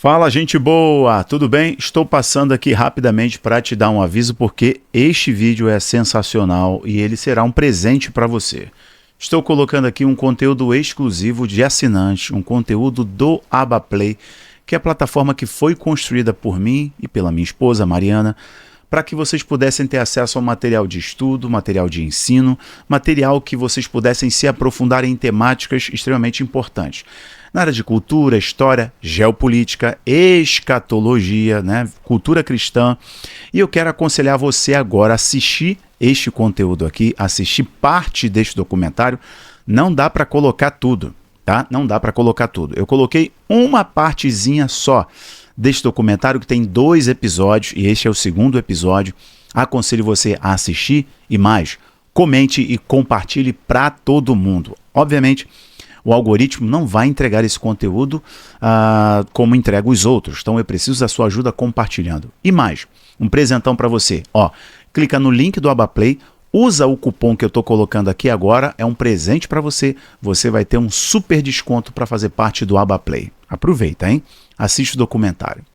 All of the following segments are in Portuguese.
Fala, gente boa, tudo bem? Estou passando aqui rapidamente para te dar um aviso porque este vídeo é sensacional e ele será um presente para você. Estou colocando aqui um conteúdo exclusivo de assinante, um conteúdo do Abaplay, que é a plataforma que foi construída por mim e pela minha esposa, Mariana, para que vocês pudessem ter acesso ao material de estudo, material de ensino, material que vocês pudessem se aprofundar em temáticas extremamente importantes. Na área de cultura, história, geopolítica, escatologia, né, cultura cristã. E eu quero aconselhar você agora a assistir este conteúdo aqui, assistir parte deste documentário. Não dá para colocar tudo, tá? Não dá para colocar tudo. Eu coloquei uma partezinha só deste documentário que tem 2 episódios e este é o 2º episódio. Aconselho você a assistir e mais, comente e compartilhe para todo mundo. Obviamente, o algoritmo não vai entregar esse conteúdo como entrega os outros. Então eu preciso da sua ajuda compartilhando. E mais, um presentão para você. Ó, clica no link do Abaplay, usa o cupom que eu estou colocando aqui agora, é um presente para você. Você vai ter um super desconto para fazer parte do Abaplay. Aproveita, hein? Assiste o documentário.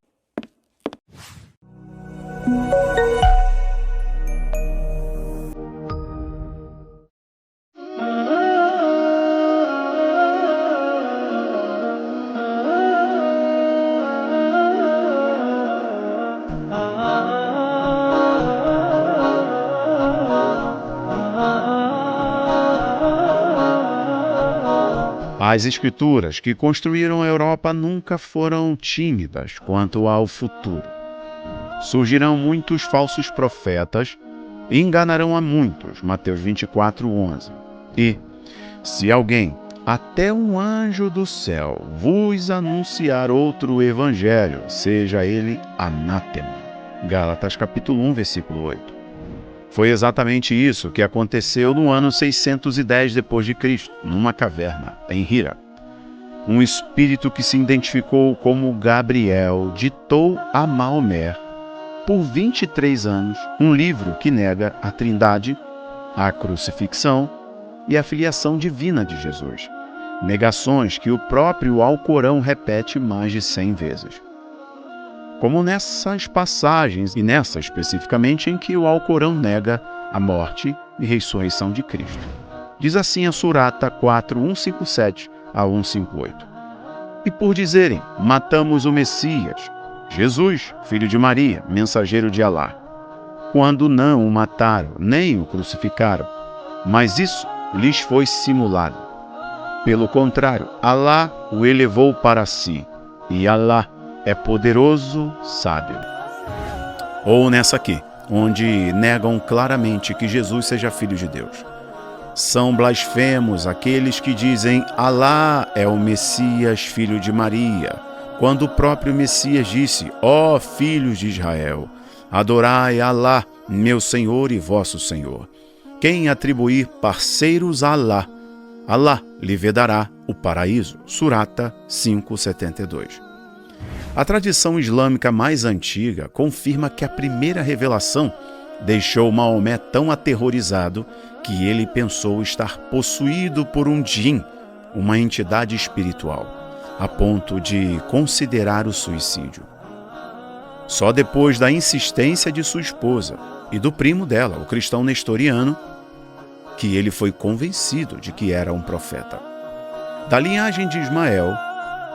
As escrituras que construíram a Europa nunca foram tímidas quanto ao futuro. Surgirão muitos falsos profetas e enganarão a muitos. Mateus 24:11. E, se alguém, até um anjo do céu, vos anunciar outro evangelho, seja ele anátema. Gálatas capítulo 1, versículo 8. Foi exatamente isso que aconteceu no ano 610 d.C., numa caverna, em Hira. Um espírito que se identificou como Gabriel ditou a Maomé, por 23 anos, um livro que nega a Trindade, a crucifixão e a filiação divina de Jesus. Negações que o próprio Alcorão repete mais de 100 vezes. Como nessas passagens, e nessa especificamente, em que o Alcorão nega a morte e ressurreição de Cristo. Diz assim a Surata 4:157 a 158. E por dizerem, matamos o Messias, Jesus, filho de Maria, mensageiro de Alá, quando não o mataram, nem o crucificaram, mas isso lhes foi simulado. Pelo contrário, Alá o elevou para si, e Alá é poderoso, sábio. Ou nessa aqui, onde negam claramente que Jesus seja filho de Deus. São blasfemos aqueles que dizem Alá é o Messias, filho de Maria, quando o próprio Messias disse, ó filhos de Israel, adorai Alá, meu Senhor e vosso Senhor. Quem atribuir parceiros a Alá, Alá lhe vedará o paraíso. Surata 5:72. A tradição islâmica mais antiga confirma que a primeira revelação deixou Maomé tão aterrorizado que ele pensou estar possuído por um djin, uma entidade espiritual, a ponto de considerar o suicídio. Só depois da insistência de sua esposa e do primo dela, o cristão nestoriano, que ele foi convencido de que era um profeta. Da linhagem de Ismael,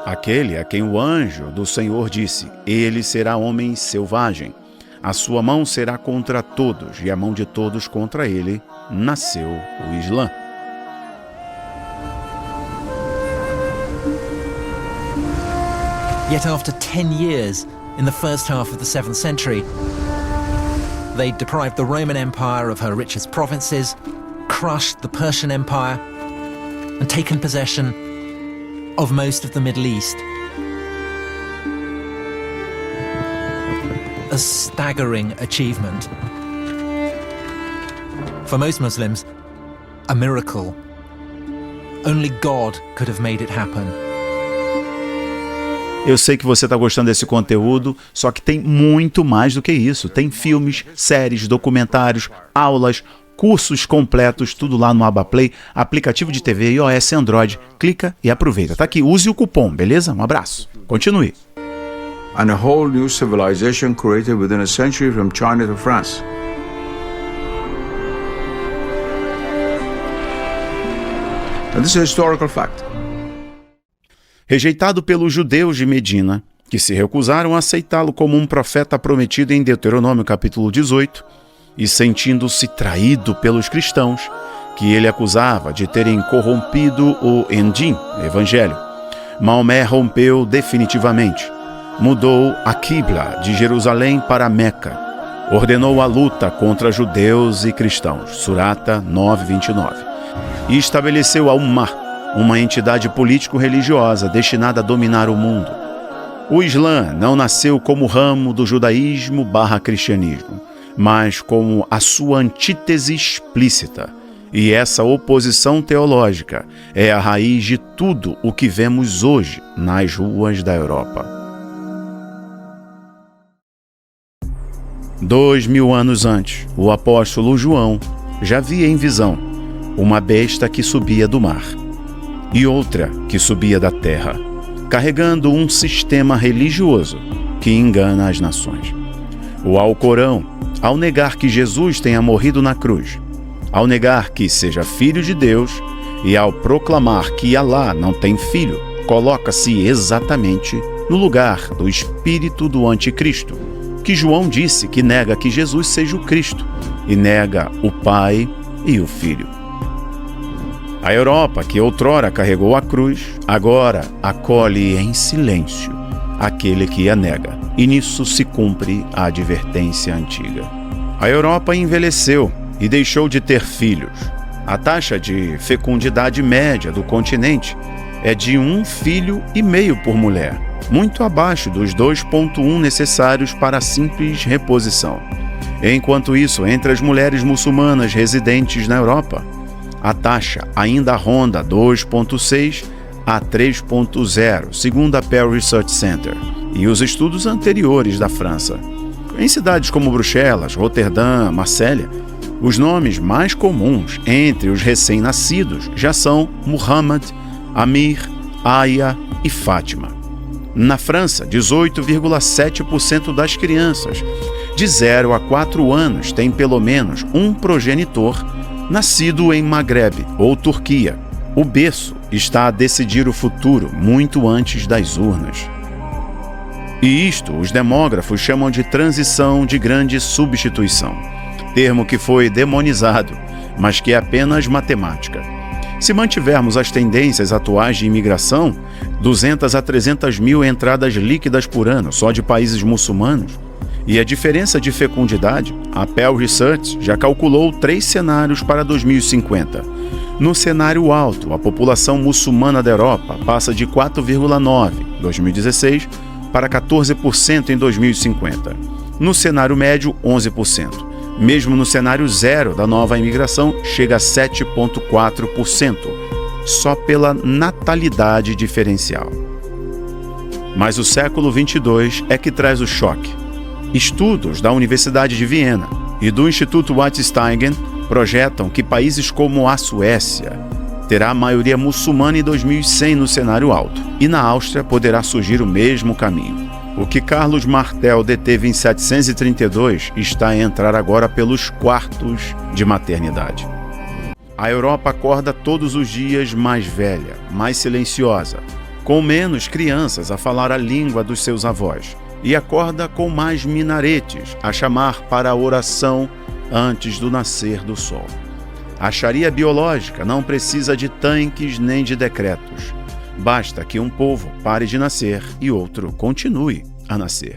aquele a quem o anjo do Senhor disse, ele será homem selvagem, a sua mão será contra todos, e a mão de todos contra ele, nasceu o Islã. Yet after 10 years, in the first half of the 7th century, they deprived the Roman Empire of her richest provinces, crushed the Persian Empire, and taken possession of most of the Middle East. A staggering achievement. For most Muslims, a miracle. Only God could have made it happen. Eu sei que você está gostando desse conteúdo, só que tem muito mais do que isso. Tem filmes, séries, documentários, aulas, cursos completos, tudo lá no Abaplay, aplicativo de TV iOS e Android. Clica e aproveita. Tá aqui, use o cupom, beleza? Um abraço. Continue. and a whole new civilization created within a century from China to France. And this is a historical fact. Rejeitado pelos judeus de Medina, que se recusaram a aceitá-lo como um profeta prometido em Deuteronômio capítulo 18, e sentindo-se traído pelos cristãos, que ele acusava de terem corrompido o Injil, Evangelho, Maomé rompeu definitivamente, mudou a Qibla de Jerusalém para Meca, ordenou a luta contra judeus e cristãos, Surata 9:29, e estabeleceu a Ummah, uma entidade político-religiosa destinada a dominar o mundo. O Islã não nasceu como ramo do judaísmo/cristianismo, mas como a sua antítese explícita. E essa oposição teológica é a raiz de tudo o que vemos hoje nas ruas da Europa. 2000 anos antes, o apóstolo João já via em visão uma besta que subia do mar e outra que subia da terra, carregando um sistema religioso que engana as nações. O Alcorão, ao negar que Jesus tenha morrido na cruz, ao negar que seja filho de Deus e ao proclamar que Alá não tem filho, coloca-se exatamente no lugar do espírito do anticristo, que João disse que nega que Jesus seja o Cristo e nega o Pai e o Filho. A Europa, que outrora carregou a cruz, agora acolhe em silêncio aquele que a nega, e nisso se cumpre a advertência antiga. A Europa envelheceu e deixou de ter filhos. A taxa de fecundidade média do continente é de 1,5 filho por mulher, muito abaixo dos 2,1 necessários para a simples reposição. Enquanto isso, entre as mulheres muçulmanas residentes na Europa, a taxa ainda ronda 2,6 a 3,0, segundo a Pew Research Center, e os estudos anteriores da França. Em cidades como Bruxelas, Roterdã, Marsella, os nomes mais comuns entre os recém-nascidos já são Muhammad, Amir, Aya e Fátima. Na França, 18,7% das crianças de 0 a 4 anos têm pelo menos um progenitor nascido em Maghreb ou Turquia. O berço está a decidir o futuro muito antes das urnas. E isto os demógrafos chamam de transição de grande substituição, termo que foi demonizado, mas que é apenas matemática. Se mantivermos as tendências atuais de imigração, 200 a 300 mil entradas líquidas por ano só de países muçulmanos, e a diferença de fecundidade, a Pew Research já calculou 3 cenários para 2050. No cenário alto, a população muçulmana da Europa passa de 4,9% em 2016 para 14% em 2050. No cenário médio, 11%. Mesmo no cenário zero da nova imigração, chega a 7,4%, só pela natalidade diferencial. Mas o século 22 é que traz o choque. Estudos da Universidade de Viena e do Instituto Weizsäcker projetam que países como a Suécia terá a maioria muçulmana em 2100 no cenário alto, e na Áustria poderá surgir o mesmo caminho. O que Carlos Martel deteve em 732 está a entrar agora pelos quartos de maternidade. A Europa acorda todos os dias mais velha, mais silenciosa, com menos crianças a falar a língua dos seus avós, e acorda com mais minaretes a chamar para a oração antes do nascer do sol. A Sharia biológica não precisa de tanques nem de decretos. Basta que um povo pare de nascer e outro continue a nascer.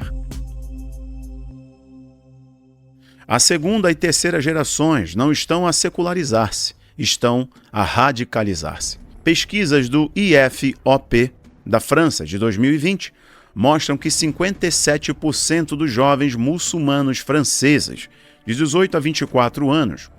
A segunda e terceira gerações não estão a secularizar-se, estão a radicalizar-se. Pesquisas do IFOP da França de 2020 mostram que 57% dos jovens muçulmanos franceses de 18 a 24 anos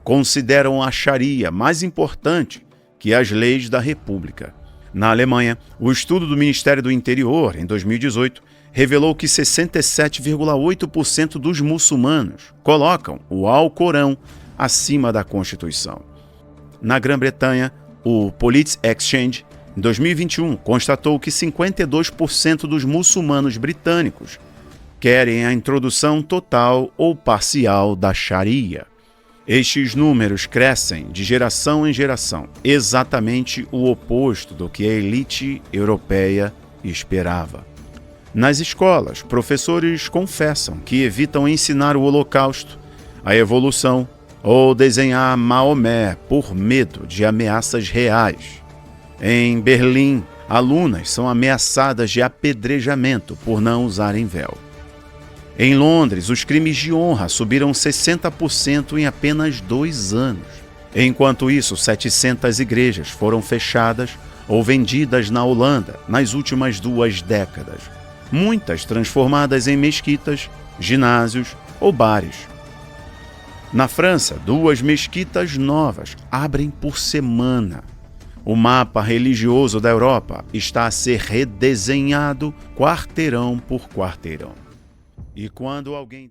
consideram a Sharia mais importante que as leis da República. Na Alemanha, o estudo do Ministério do Interior, em 2018, revelou que 67,8% dos muçulmanos colocam o Alcorão acima da Constituição. Na Grã-Bretanha, o Politics Exchange, Em 2021, constatou que 52% dos muçulmanos britânicos querem a introdução total ou parcial da Sharia. Estes números crescem de geração em geração, exatamente o oposto do que a elite europeia esperava. Nas escolas, professores confessam que evitam ensinar o Holocausto, a evolução ou desenhar Maomé por medo de ameaças reais. Em Berlim, alunas são ameaçadas de apedrejamento por não usarem véu. Em Londres, os crimes de honra subiram 60% em apenas 2 anos. Enquanto isso, 700 igrejas foram fechadas ou vendidas na Holanda nas últimas 2 décadas, muitas transformadas em mesquitas, ginásios ou bares. Na França, 2 mesquitas novas abrem por semana. O mapa religioso da Europa está a ser redesenhado quarteirão por quarteirão. E quando alguém